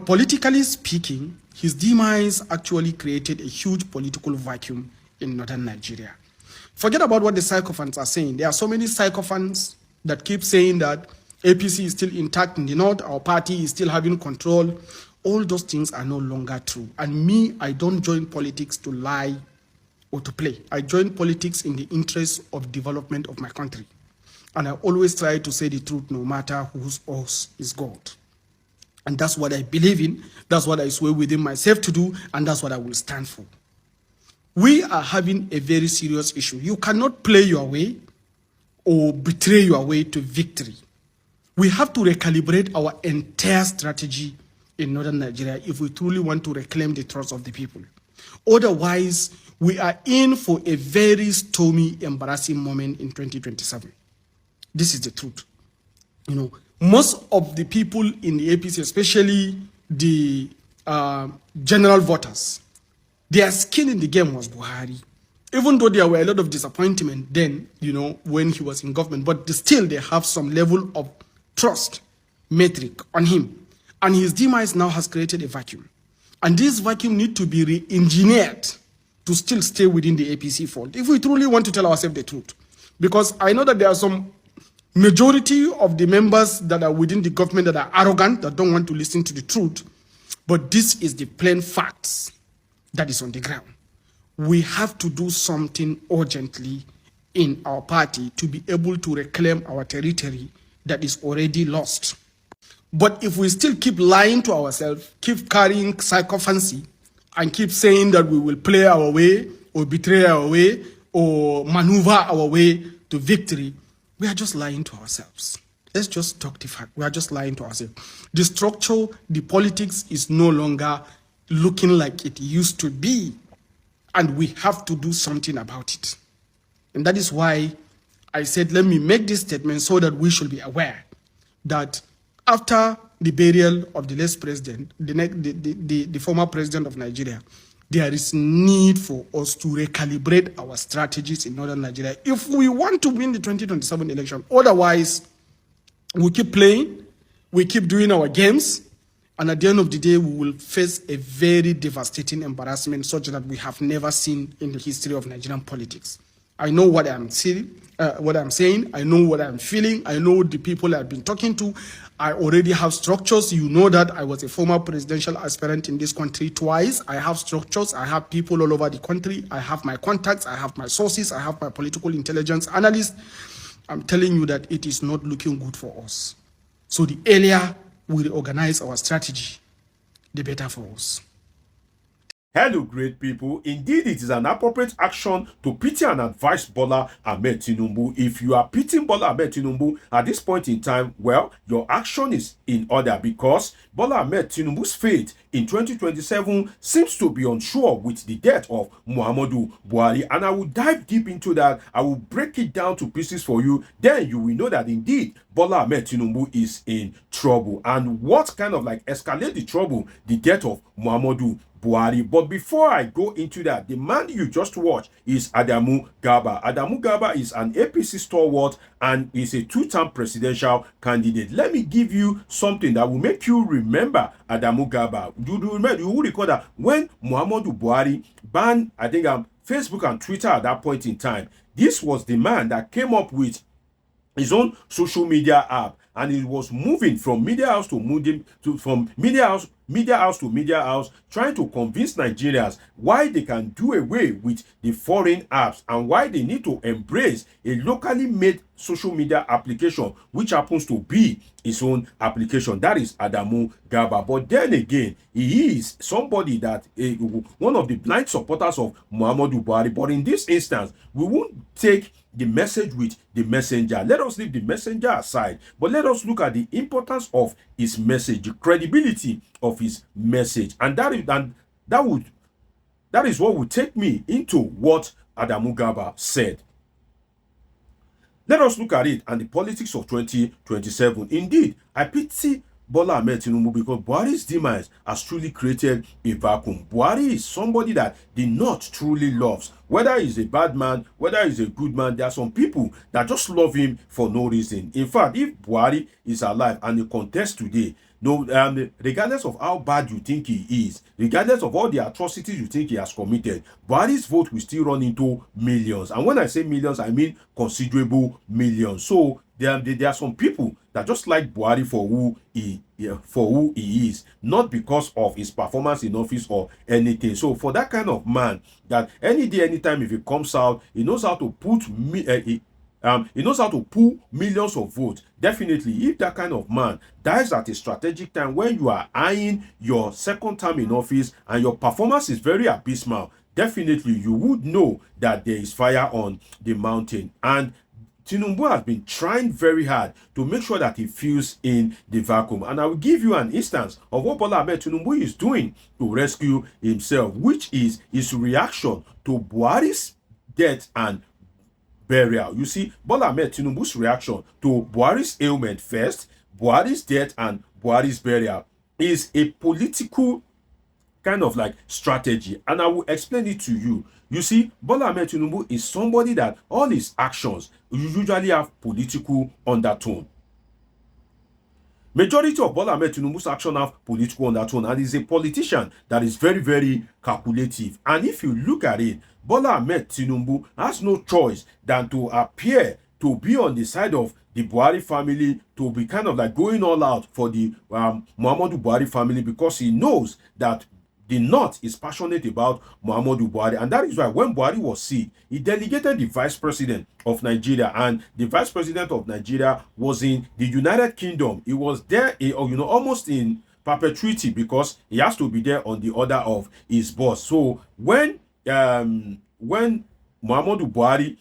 But politically speaking, his demise actually created a huge political vacuum in northern Nigeria. Forget about what the sycophants are saying. There are so many sycophants that keep saying that APC is still intact in the north, our party is still having control. All those things are no longer true. And me, I don't join politics to lie or to play. I join politics in the interest of development of my country. And I always try to say the truth no matter whose horse is God. And that's what I believe in. That's what I swear within myself to do. And that's what I will stand for. We are having a very serious issue. You cannot play your way or betray your way to victory. We have to recalibrate our entire strategy in northern Nigeria if we truly want to reclaim the trust of the people. Otherwise, we are in for a very stormy, embarrassing moment in 2027. This is the truth. You know, most of the people in the APC, especially the general voters, their skin in the game was Buhari. Even though there were a lot of disappointment then, you know, when he was in government, but still they have some level of trust metric on him. And his demise now has created a vacuum. And this vacuum needs to be re-engineered to still stay within the APC fold, if we truly want to tell ourselves the truth. Because I know that there are some majority of the members that are within the government that are arrogant, that don't want to listen to the truth. But this is the plain facts that is on the ground. We have to do something urgently in our party to be able to reclaim our territory that is already lost. But if we still keep lying to ourselves, keep carrying psychophancy, and keep saying that we will play our way, or betray our way, or maneuver our way to victory, we are just lying to ourselves. Let's just talk the fact. We are just lying to ourselves. The structure, the politics is no longer looking like it used to be. And we have to do something about it. And that is why I said, let me make this statement so that we should be aware that after the burial of the last president, the former president of Nigeria, there is need for us to recalibrate our strategies in northern Nigeria if we want to win the 2027 election. Otherwise, we keep playing, we keep doing our games, and at the end of the day, we will face a very devastating embarrassment such that we have never seen in the history of Nigerian politics. I know what I'm saying, I know what I'm feeling, I know the people I've been talking to. I already have structures. You know that I was a former presidential aspirant in this country twice. I have structures. I have people all over the country. I have my contacts. I have my sources. I have my political intelligence analysts. I'm telling you that it is not looking good for us. So the earlier we reorganize our strategy, the better for us. Hello, great people. Indeed, it is an appropriate action to pity and advise Bola Ahmed Tinubu. If you are pitying Bola Ahmed Tinubu at this point in time, well, your action is in order because Bola Ahmed Tinubu's fate in 2027 seems to be unsure with the death of Muhammadu Buhari. And I will dive deep into that. I will break it down to pieces for you. Then you will know that indeed Bola Ahmed Tinubu is in trouble. And what kind of like escalate the trouble? The death of Muhammadu Buhari. But before I go into that, the man you just watched is Adamu Garba. Adamu Garba is an APC stalwart and is a two-term presidential candidate. Let me give you something that will make you remember Adamu Garba. You will recall that when Muhammadu Buhari banned, I think, Facebook and Twitter at that point in time, this was the man that came up with his own social media app, and it was moving from media house to media house, trying to convince Nigerians why they can do away with the foreign apps and why they need to embrace a locally made social media application, which happens to be his own application. That is Adamu Garba. But then again, he is somebody that one of the blind supporters of Muhammadu Buhari. But in this instance, we won't take the message with the messenger. Let us leave the messenger aside, but let us look at the importance of his message, the credibility of his message, and that is what will take me into what Adamu Garba said. Let us look at it and the politics of 2027. Indeed, I pity Bola Ahmed Tinubu because Buhari's demise has truly created a vacuum. Buhari is somebody that the North truly loves. Whether he's a bad man, whether he's a good man, there are some people that just love him for no reason. In fact, if Buhari is alive and he contests today, No, regardless of how bad you think he is, regardless of all the atrocities you think he has committed, Buhari's vote will still run into millions. And when I say millions, I mean considerable millions. So there are some people that just like Buhari for who he is, not because of his performance in office or anything. So for that kind of man, that any day, anytime, if he comes out, he knows how to put he knows how to pull millions of votes. Definitely, if that kind of man dies at a strategic time when you are eyeing your second term in office and your performance is very abysmal, definitely you would know that there is fire on the mountain. And Tinubu has been trying very hard to make sure that he fills in the vacuum. And I will give you an instance of what Bola Ahmed Tinubu is doing to rescue himself, which is his reaction to Buhari's death and burial. You see, Bola Ahmed Tinubu's reaction to Buhari's ailment first, Buhari's death, and Buhari's burial is a political kind of like strategy, and I will explain it to you. You see, Bola Ahmed Tinubu is somebody that all his actions usually have political undertone. Majority of Bola Ahmed Tinubu's action have political undertone, and is a politician that is very, very calculative. And if you look at it, Bola Ahmed Tinubu has no choice than to appear to be on the side of the Buhari family, to be kind of like going all out for the Muhammadu Buhari family, because he knows that the North is passionate about Muhammadu Buhari. And that is why when Buhari was sick, he delegated the vice president of Nigeria, and the vice president of Nigeria was in the United Kingdom. He was there, almost in perpetuity, because he has to be there on the order of his boss. So when Muhammadu Buhari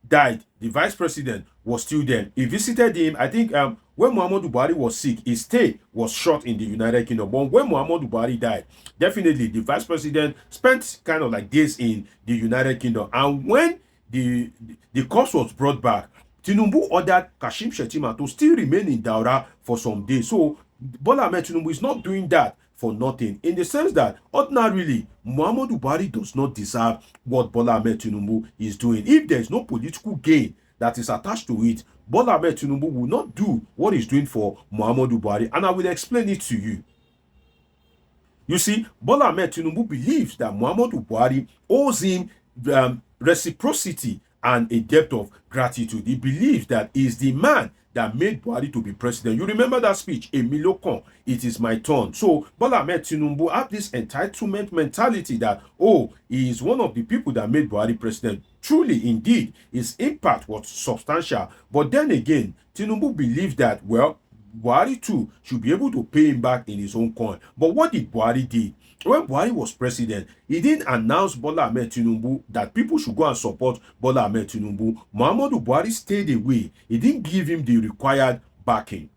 died, the vice president was still there. He visited him. I think when Muhammadu Buhari was sick, his stay was short in the United Kingdom. But when Muhammadu Buhari died, definitely the vice president spent kind of like days in the United Kingdom. And when the corpse was brought back, Tinubu ordered Kashim Shettima to still remain in Daura for some days. So Bola Ahmed Tinubu is not doing that for nothing, in the sense that ordinarily Muhammadu Buhari does not deserve what Bola Ahmed Tinubu is doing. If there is no political gain that is attached to it, Bola Ahmed Tinubu will not do what he's doing for Muhammadu Buhari, and I will explain it to you. You see, Bola Ahmed Tinubu believes that Muhammadu Buhari owes him reciprocity and a debt of gratitude. He believes that he is the man that made Buhari to be president. You remember that speech, Emilokon, it is my turn. So Bola Ahmed Tinubu have this entitlement mentality that, oh, he is one of the people that made Buhari president. Truly, indeed, his impact was substantial. But then again, Tinubu believes that, well, Buhari too should be able to pay him back in his own coin. But what did Buhari do? When Buhari was president, he didn't announce Bola Ahmed Tinubu that people should go and support Bola Ahmed Tinubu. Muhammadu Buhari stayed away. He didn't give him the required backing.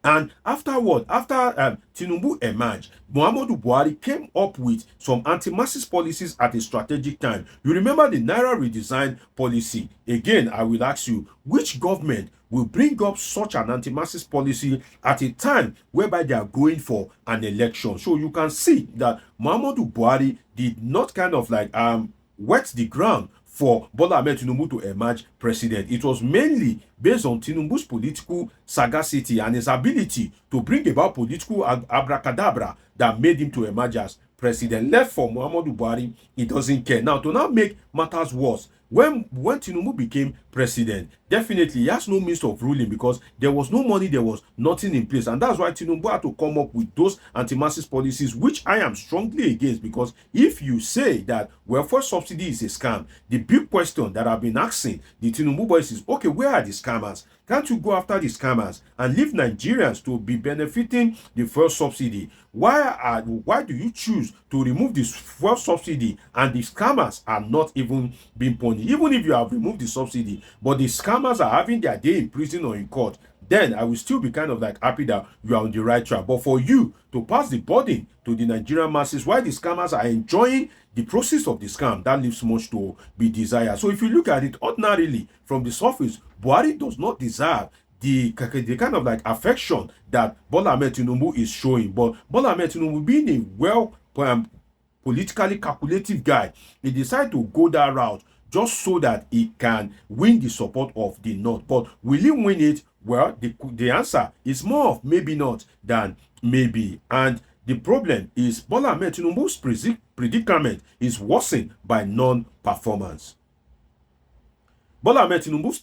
And afterward, after Tinubu emerged, Muhammadu Buhari came up with some anti-masses policies at a strategic time. You remember the Naira redesign policy. Again, I will ask you, which government will bring up such an anti-masses policy at a time whereby they are going for an election? So you can see that Muhammadu Buhari did not kind of like wet the ground for Bola Ahmed Tinubu to emerge president. It was mainly based on Tinubu's political sagacity and his ability to bring about political abracadabra that made him to emerge as president. Left for Muhammadu Buhari, he doesn't care. Now, to now make matters worse, when Tinubu became president, definitely he has no means of ruling, because there was no money, there was nothing in place. And that's why Tinubu had to come up with those anti-masses policies, which I am strongly against. Because if you say that welfare subsidy is a scam, the big question that I've been asking the Tinubu boys is, okay, where are the scammers? Can't you go after the scammers and leave Nigerians to be benefiting the fuel subsidy? Why do you choose to remove this fuel subsidy and the scammers are not even being punished? Even if you have removed the subsidy, but the scammers are having their day in prison or in court, then I will still be kind of like happy that you are on the right track. But for you to pass the burden to the Nigerian masses while the scammers are enjoying the process of the scam, that leaves much to be desired. So if you look at it ordinarily from the surface, Buhari does not deserve the kind of like affection that Bola Ahmed Tinubu is showing. But Bola Ahmed Tinubu, being a well politically calculative guy, he decided to go that route just so that he can win the support of the North. But will he win it? Well, the answer is more of maybe not than maybe. And the problem is Bola Ahmed Tinubu's predicament is worsened by non-performance. Bola Ahmed Tinubu's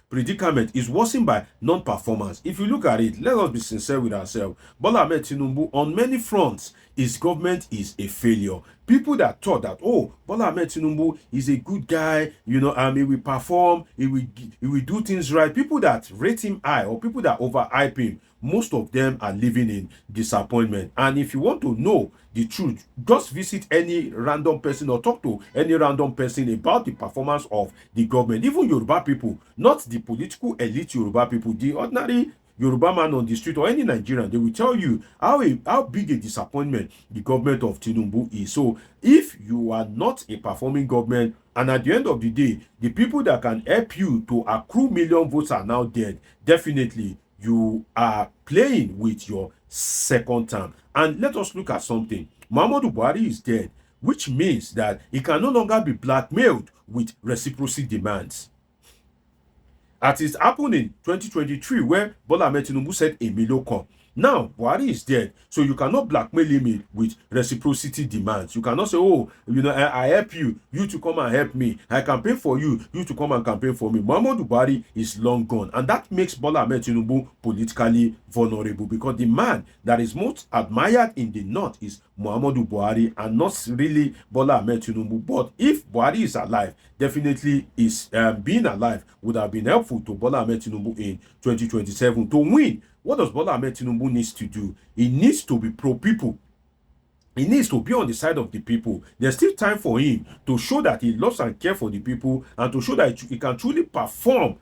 predicament is worsened by non-performance. If you look at it, let us be sincere with ourselves. Bola Ahmed Tinubu, on many fronts, his government is a failure. People that thought that, oh, Bola Ahmed Tinubu is a good guy, he will perform, he will do things right. People that rate him high or people that overhype him, most of them are living in disappointment. And if you want to know the truth, just visit any random person or talk to any random person about the performance of the government. Even Yoruba people, not the political elite Yoruba people, the ordinary Yoruba man on the street or any Nigerian, they will tell you how big a disappointment the government of Tinubu is. So if you are not a performing government, and at the end of the day, the people that can help you to accrue million votes are now dead, definitely you are playing with your second term. And let us look at something. Muhammadu Buhari is dead, which means that he can no longer be blackmailed with reciprocity demands. As it happened in 2023, where Bola Ahmed Tinubu said a million come. Now, Buhari is dead, so you cannot blackmail him with reciprocity demands. You cannot say, oh, I help you, you to come and help me. I campaign for you, you to come and campaign for me. Muhammadu Buhari is long gone. And that makes Bola Ahmed Tinubu politically vulnerable, because the man that is most admired in the north is Muhammadu Buhari and not really Bola Ahmed Tinubu. But if Buhari is alive, definitely is being alive would have been helpful to Bola Ahmed Tinubu in 2027 to win. What does Bola Ahmed Tinubu needs to do? He needs to be pro-people. He needs to be on the side of the people. There's still time for him to show that he loves and cares for the people, and to show that he can truly perform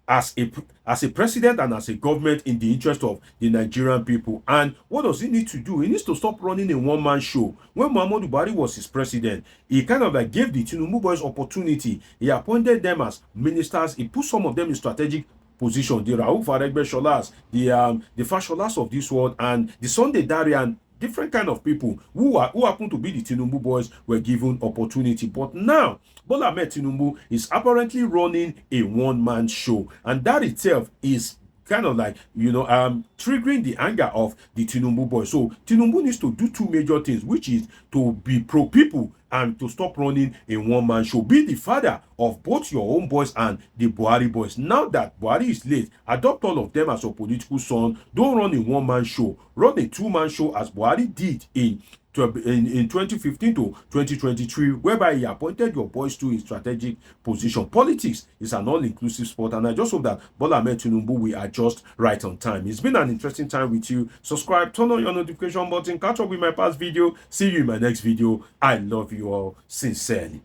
as a president and as a government in the interest of the Nigerian people. And what does he need to do? He needs to stop running a one-man show. When Muhammadu Buhari was his president, he kind of like gave the Tinubu boys opportunity. He appointed them as ministers. He put some of them in strategic position, the Rauf Aregbe Sholas, the Fasholas of this world, and the Sunday Dari, and different kind of people who happen to be the Tinubu boys were given opportunity. But now Bola Ahmed Tinubu is apparently running a one-man show, and that itself is kind of like triggering the anger of the Tinubu boys. So Tinubu needs to do two major things, which is to be pro-people and to stop running a one-man show. Be the father of both your own boys and the Buhari boys. Now that Buhari is late, adopt all of them as your political son. Don't run a one-man show. Run a two-man show as Buhari did in 2015 to 2023, whereby he appointed your boys to a strategic position. Politics is an all-inclusive sport, and I just hope that Bola Ahmed Tinubu will adjust right on time. It's been an interesting time with you. Subscribe, turn on your notification button, catch up with my past video. See you in my next video. I love you all sincerely.